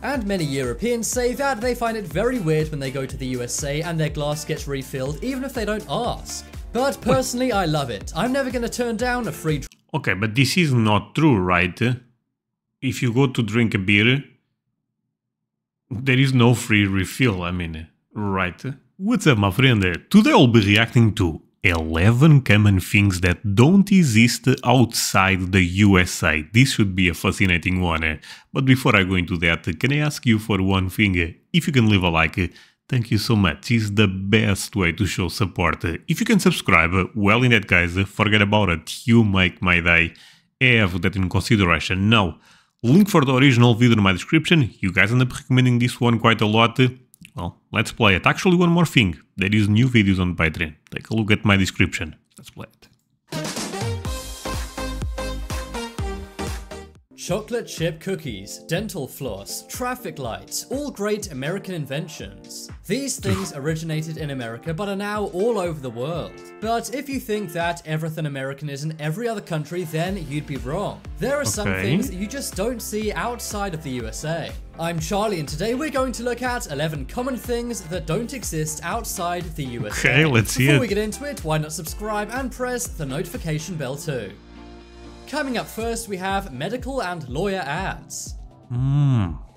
And many Europeans say that they find it very weird when they go to the USA and their glass gets refilled even if they don't ask. But personally, I love it. I'm never gonna turn down a free drink. Okay, but this is not true, right? If you go to drink a beer, there is no free refill, I mean, right? What's up, my friend? Today I'll be reacting to 11 common things that don't exist outside the USA. This should be a fascinating one. But before I go into that, can I ask you for one thing? If you can leave a like, thank you so much. It's the best way to show support. If you can subscribe, well, in that case, forget about it. You make my day. Have that in consideration. Now, link for the original video in my description. You guys end up recommending this one quite a lot. Well, let's play it. Actually, one more thing. There is new videos on Patreon. Take a look at my description. Let's play it. Chocolate chip cookies, dental floss, traffic lights, all great American inventions. These things originated in America but are now all over the world. But if you think that everything American is in every other country, then you'd be wrong. There are some things that you just don't see outside of the USA. I'm Charlie and today we're going to look at 11 common things that don't exist outside the USA. Okay, let's see it. Before we get into it, why not subscribe and press the notification bell too. Coming up first, we have medical and lawyer ads.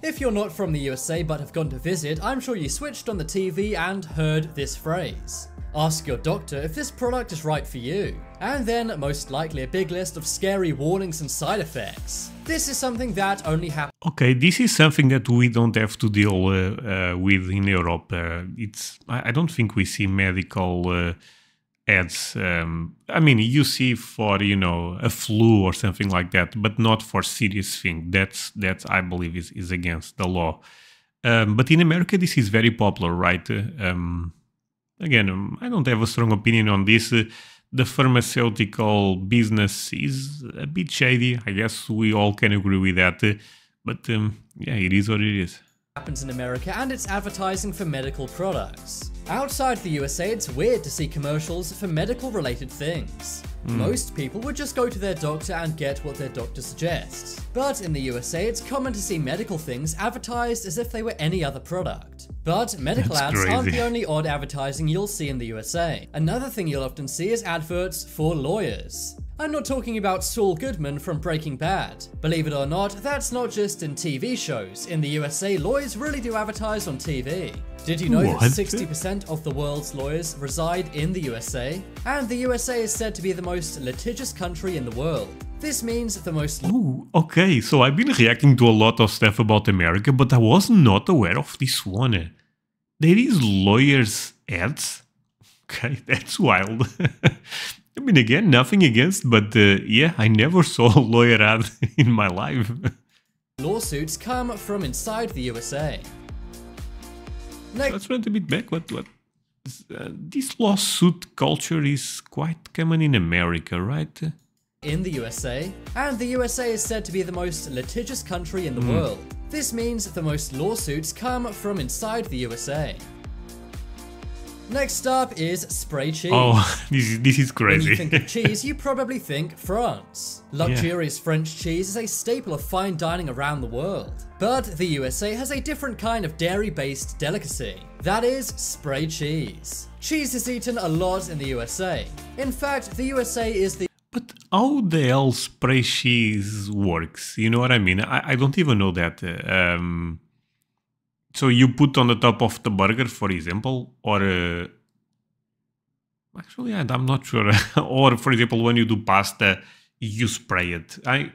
If you're not from the USA but have gone to visit, I'm sure you switched on the TV and heard this phrase. Ask your doctor if this product is right for you. And then, most likely, a big list of scary warnings and side effects. This is something that only happens. Okay, this is something that we don't have to deal with in Europe. I don't think we see medical ads. I mean, you see for, you know, a flu or something like that, but not for serious thing. That's I believe is against the law. But in America, this is very popular, right? Again, I don't have a strong opinion on this. The pharmaceutical business is a bit shady. I guess we all can agree with that. But yeah, it is what it is. Happens in America, and it's advertising for medical products. Outside the USA, it's weird to see commercials for medical related things. Most people would just go to their doctor and get what their doctor suggests. But in the USA, it's common to see medical things advertised as if they were any other product. But medical ads aren't the only odd advertising you'll see in the USA. Another thing you'll often see is adverts for lawyers. I'm not talking about Saul Goodman from Breaking Bad. Believe it or not, that's not just in TV shows. In the USA, lawyers really do advertise on TV. Did you know that 60% of the world's lawyers reside in the USA? And the USA is said to be the most litigious country in the world. This means the most... Oh, okay, so I've been reacting to a lot of stuff about America, but I was not aware of this one. There is lawyers ads? Okay, that's wild. I mean, again, nothing against, but yeah, I never saw a lawyer ad in my life. Lawsuits come from inside the USA. Let's run a bit back. What? This lawsuit culture is quite common in America, right? In the USA, and the USA is said to be the most litigious country in the world. This means the most lawsuits come from inside the USA. Next up is spray cheese. Oh, this is crazy. When you think of cheese, you probably think France. Luxurious French cheese is a staple of fine dining around the world. But the USA has a different kind of dairy-based delicacy. That is spray cheese. Cheese is eaten a lot in the USA. In fact, the USA is the... But how the hell spray cheese works? You know what I mean? I don't even know that. So you put on the top of the burger, for example, or... actually, I'm not sure. Or, for example, when you do pasta, you spray it. I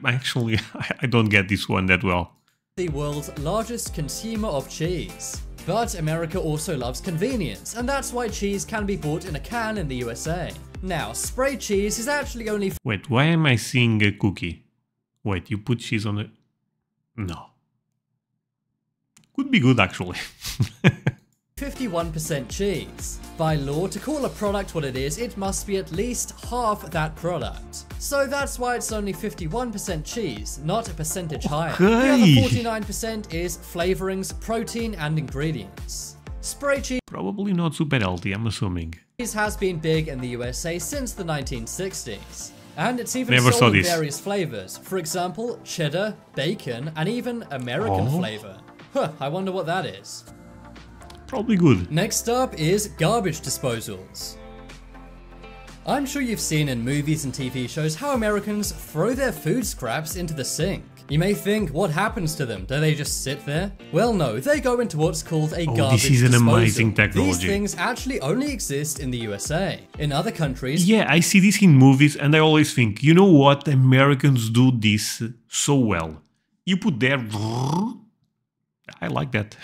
don't get this one that well. The world's largest consumer of cheese. But America also loves convenience, and that's why cheese can be bought in a can in the USA. Now, spray cheese is actually only... Wait, why am I seeing a cookie? Wait, you put cheese on it? No. Could be good, actually. 51% cheese. By law, to call a product what it is, it must be at least half that product. So that's why it's only 51% cheese, not a percentage higher. The other 49% is flavorings, protein, and ingredients. Spray cheese... Probably not super healthy, I'm assuming. Cheese has been big in the USA since the 1960s. And it's even sold in various flavors. For example, cheddar, bacon, and even American flavor. Huh, I wonder what that is. Probably good. Next up is garbage disposals. I'm sure you've seen in movies and TV shows how Americans throw their food scraps into the sink. You may think, what happens to them? Do they just sit there? Well, no, they go into what's called a garbage this is an disposal. amazing technology. These things actually only exist in the USA. In other countries... Yeah, I see this in movies and I always think, you know what? Americans do this so well. You put there... I like that.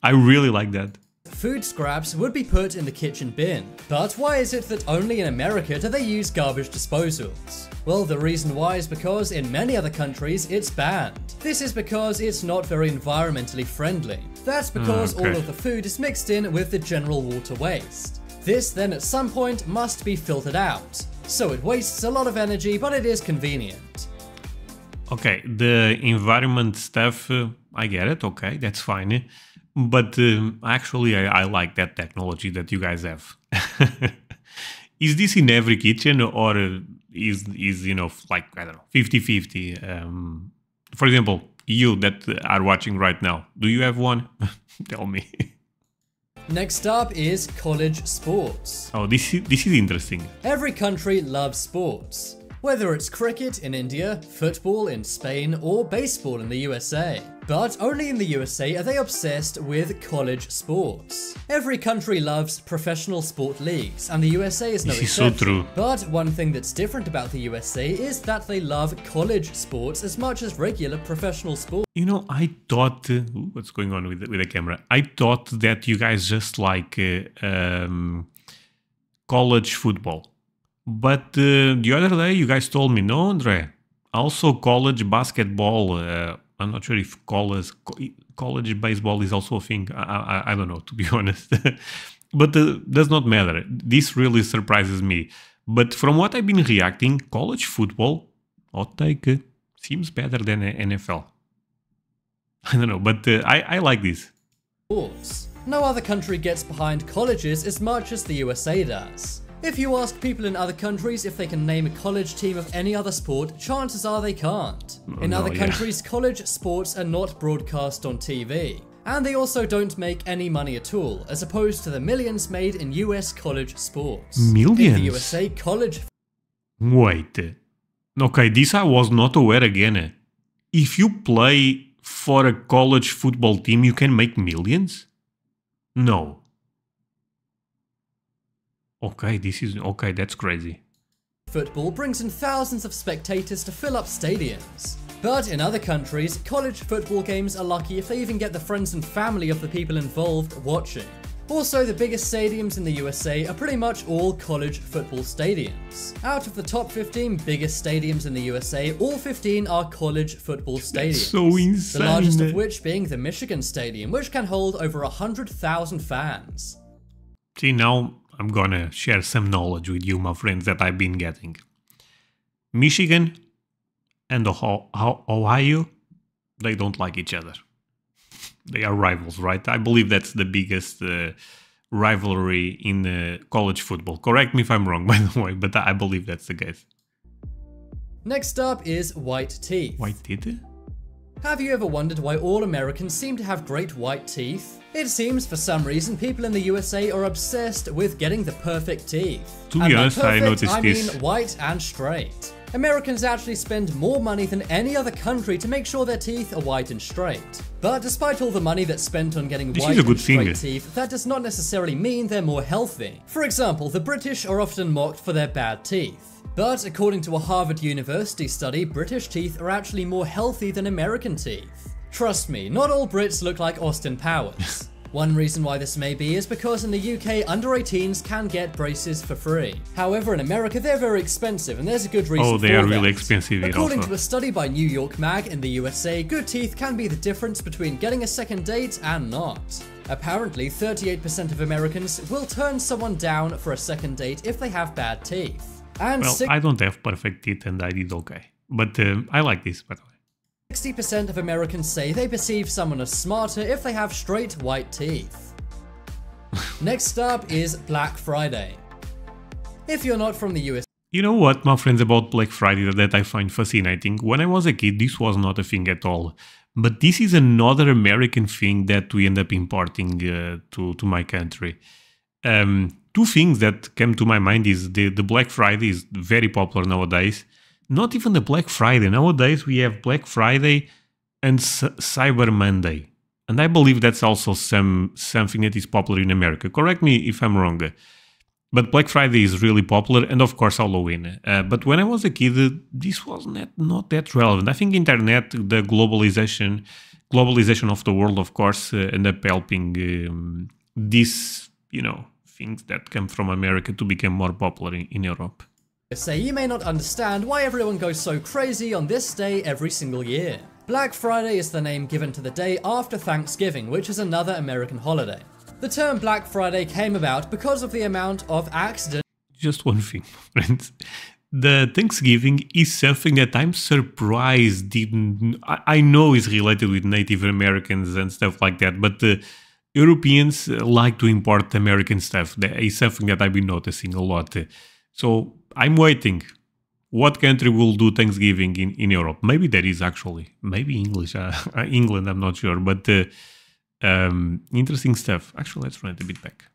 I really like that. Food scraps would be put in the kitchen bin. But why is it that only in America do they use garbage disposals? Well, the reason why is because in many other countries it's banned. This is because it's not very environmentally friendly. That's because all of the food is mixed in with the general water waste. This then at some point must be filtered out. So it wastes a lot of energy, but it is convenient. Okay, the environment stuff, I get it, okay, that's fine. But actually, I like that technology that you guys have. Is this in every kitchen or is you know, like, I don't know, 50-50? For example, you that are watching right now, do you have one? Tell me. Next up is college sports. Oh, this is interesting. Every country loves sports. Whether it's cricket in India, football in Spain, or baseball in the USA. But only in the USA are they obsessed with college sports. Every country loves professional sport leagues, and the USA is no exception. This is so true. But one thing that's different about the USA is that they love college sports as much as regular professional sports. You know, I thought... what's going on with the camera? I thought that you guys just like college football. But the other day you guys told me, no, André, also college basketball. I'm not sure if college baseball is also a thing. I don't know, to be honest. But does not matter. This really surprises me. But from what I've been reacting, college football, hot take, seems better than NFL. I don't know, but I like this. No other country gets behind colleges as much as the USA does. If you ask people in other countries if they can name a college team of any other sport, chances are they can't. In other countries, college sports are not broadcast on TV. And they also don't make any money at all, as opposed to the millions made in US college sports. Millions? In the USA, college... Wait. Okay, this I was not aware again. If you play for a college football team, you can make millions? No. Okay, that's crazy. Football brings in thousands of spectators to fill up stadiums. But in other countries, college football games are lucky if they even get the friends and family of the people involved watching. Also, the biggest stadiums in the USA are pretty much all college football stadiums. Out of the top 15 biggest stadiums in the USA, all 15 are college football stadiums. That's so insane. The largest of which being the Michigan Stadium, which can hold over 100,000 fans. See, now I'm gonna share some knowledge with you, my friends, that I've been getting. Michigan and Ohio, they don't like each other. They are rivals, right? I believe that's the biggest rivalry in college football. Correct me if I'm wrong, by the way, but I believe that's the case. Next up is white teeth. White teeth? Have you ever wondered why all Americans seem to have great white teeth? It seems for some reason people in the USA are obsessed with getting the perfect teeth. To be honest, I noticed this. I mean white and straight. Americans actually spend more money than any other country to make sure their teeth are white and straight. But despite all the money that's spent on getting white and straight teeth, that does not necessarily mean they're more healthy. For example, the British are often mocked for their bad teeth. But according to a Harvard University study, British teeth are actually more healthy than American teeth. Trust me, not all Brits look like Austin Powers. One reason why this may be is because in the UK, under 18s can get braces for free. However, in America, they're very expensive, and there's a good reason for that. Oh, they are really expensive. According to a study by New York Mag, in the USA, good teeth can be the difference between getting a second date and not. Apparently, 38% of Americans will turn someone down for a second date if they have bad teeth. And well, I don't have perfect teeth and I did okay. But I like this, by the way. 60% of Americans say they perceive someone as smarter if they have straight white teeth. Next up is Black Friday. If you're not from the US... You know what, my friends, about Black Friday that I find fascinating? When I was a kid, this was not a thing at all. But this is another American thing that we end up importing to my country. Two things that came to my mind is the Black Friday is very popular nowadays. Not even the Black Friday. Nowadays we have Black Friday and Cyber Monday. And I believe that's also something that is popular in America. Correct me if I'm wrong. But Black Friday is really popular, and of course Halloween. But when I was a kid, this was not that relevant. I think internet, the globalization of the world, of course, end up helping these, things that come from America to become more popular in Europe. Say you may not understand why everyone goes so crazy on this day every single year. Black Friday is the name given to the day after Thanksgiving, which is another American holiday. The term Black Friday came about because of the amount of accidents. Just one thing, friends. The Thanksgiving is something that I'm surprised didn't... I know is related with Native Americans and stuff like that, but Europeans like to import American stuff. That is something that I've been noticing a lot. So I'm waiting. What country will do Thanksgiving in Europe? Maybe there is actually. Maybe English. England, I'm not sure. But interesting stuff. Actually, let's run it a bit back.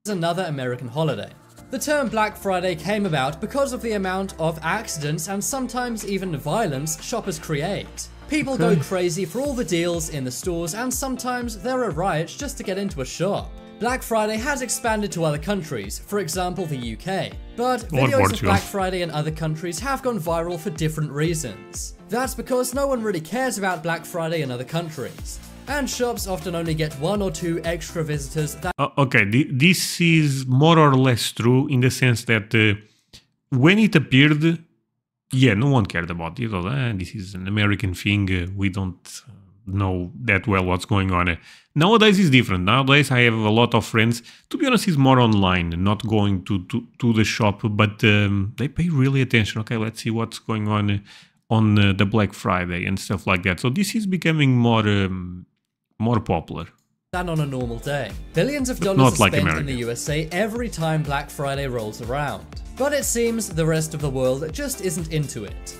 Another American holiday. The term Black Friday came about because of the amount of accidents and sometimes even violence shoppers create. People go crazy for all the deals in the stores, and sometimes there are riots just to get into a shop. Black Friday has expanded to other countries, for example the UK, but videos of Black Friday in other countries have gone viral for different reasons. That's because no one really cares about Black Friday in other countries, and shops often only get 1 or 2 extra visitors that— okay, this is more or less true in the sense that when it appeared, yeah, no one cared about it. This is an American thing, we don't know that well what's going on. Nowadays it's different. Nowadays I have a lot of friends, to be honest, it's more online, not going to the shop, but they pay really attention. Okay, let's see what's going on the Black Friday and stuff like that. So this is becoming more popular than on a normal day. Billions of dollars are spent in the USA every time Black Friday rolls around. But it seems the rest of the world just isn't into it.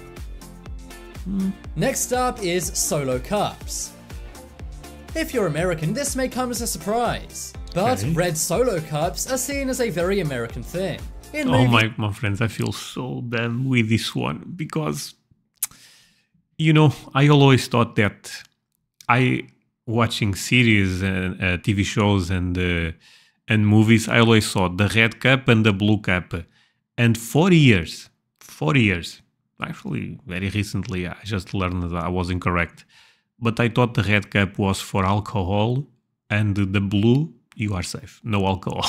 Next up is solo cups. If you're American, this may come as a surprise, but red solo cups are seen as a very American thing. My friends, I feel so bad with this one because, I always thought that watching series and TV shows and movies, I always saw the red cup and the blue cup. And 4 years, actually very recently, I just learned that I was incorrect. But I thought the red cup was for alcohol and the blue, you are safe, no alcohol.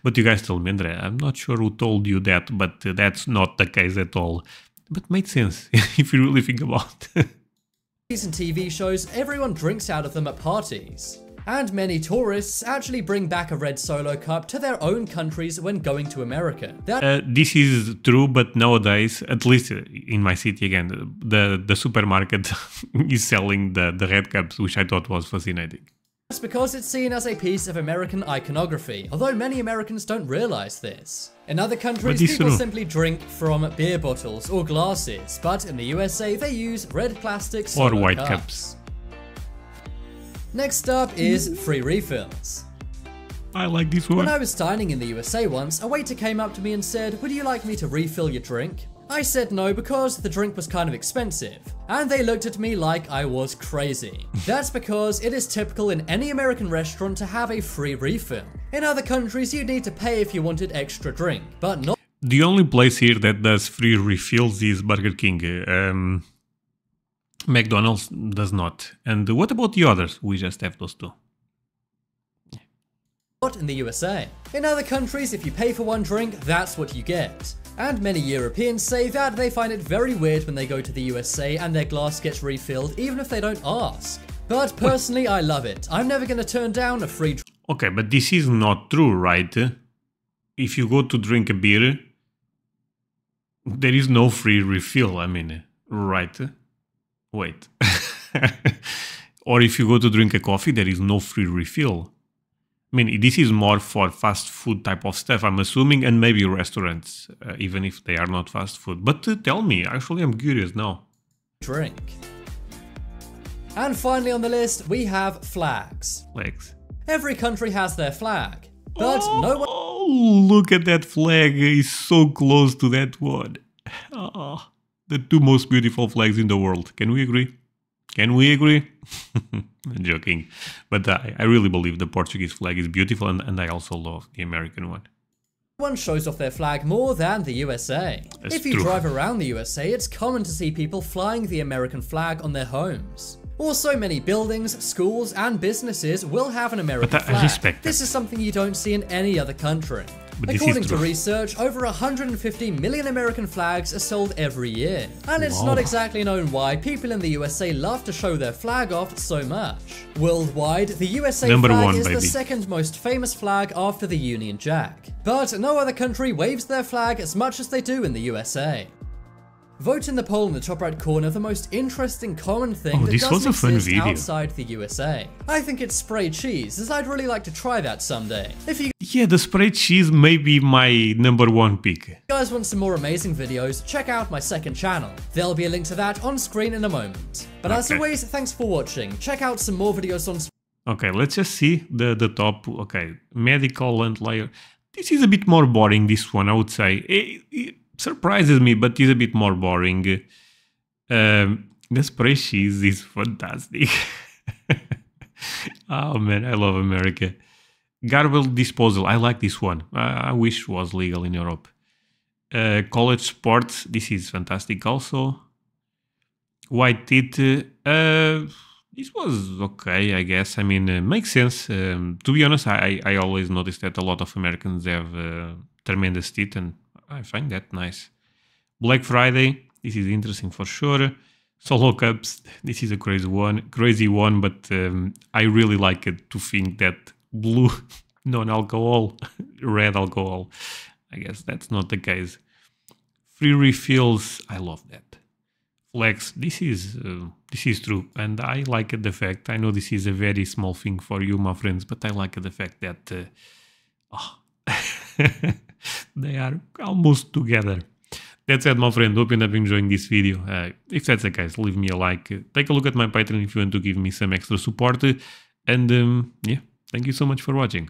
But you guys told me, André, I'm not sure who told you that, but that's not the case at all. But made sense if you really think about it. In TV shows, everyone drinks out of them at parties. And many tourists actually bring back a red solo cup to their own countries when going to America. This is true, but nowadays, at least in my city again, the supermarket is selling the red cups, which I thought was fascinating. That's because it's seen as a piece of American iconography, although many Americans don't realize this. In other countries, people simply drink from beer bottles or glasses, but in the USA, they use red plastic solo or white cups. Next up is free refills. I like this one. When I was dining in the USA once, a waiter came up to me and said, "Would you like me to refill your drink?" I said no because the drink was kind of expensive, and they looked at me like I was crazy. That's because it is typical in any American restaurant to have a free refill. In other countries, you'd need to pay if you wanted extra drink, but not— The only place here that does free refills is Burger King. McDonald's does not. And what about the others? We just have those two. Not in the USA. In other countries, if you pay for one drink, that's what you get. And many Europeans say that they find it very weird when they go to the USA and their glass gets refilled, even if they don't ask. But personally, I love it. I'm never going to turn down a free drink. Okay, but this is not true, right? If you go to drink a beer, there is no free refill, right? Wait. Or if you go to drink a coffee, there is no free refill. This is more for fast food type of stuff, I'm assuming, and maybe restaurants, even if they are not fast food. But tell me, actually, I'm curious now. Drink. And finally on the list, we have flags. Flags. Every country has their flag, but no one... Oh, look at that flag. It's so close to that one. Oh, the two most beautiful flags in the world. Can we agree? Can we agree? I'm joking. But I really believe the Portuguese flag is beautiful, and I also love the American one. One shows off their flag more than the USA. That's if you true. drive around the USA, it's common to see people flying the American flag on their homes. Also, many buildings, schools, and businesses will have an American But I flag. respect that. This is something you don't see in any other country. But this According is to true. research, over 150 million American flags are sold every year. And it's Wow. not exactly known why people in the USA love to show their flag off so much. Worldwide, the USA Number flag one, is the baby. second most famous flag after the Union Jack. But no other country waves their flag as much as they do in the USA. Vote in the poll in the top right corner the most interesting common thing that this was doesn't a fun exist video. outside the USA. I think it's spray cheese, as I'd really like to try that someday. If you Yeah, the spray cheese may be my number one pick. guys want some more amazing videos, check out my second channel. There'll be a link to that on screen in a moment. But as Okay. always, thanks for watching. Check out some more videos on Okay, let's just see the top. Okay, medical and layer. This is a bit more boring, this one, I would say. It surprises me, but it's a bit more boring. The spray cheese is fantastic. Oh man, I love America. Garbage disposal, I like this one. I wish it was legal in Europe. College sports, this is fantastic also. White teeth, this was okay, I guess. I mean, makes sense. To be honest, I always noticed that a lot of Americans have tremendous teeth, and I find that nice. Black Friday, this is interesting for sure. Solo cups, this is a crazy one, but I really like it to think that blue non-alcohol, red alcohol. I guess that's not the case. Free refills, I love that. Flex, this is true, and I like the fact. I know this is a very small thing for you, my friends, but I like the fact that they are almost together. That's it, my friend. Hope you end up enjoying this video. If that's the case, leave me a like. Take a look at my Patreon if you want to give me some extra support. And yeah, thank you so much for watching.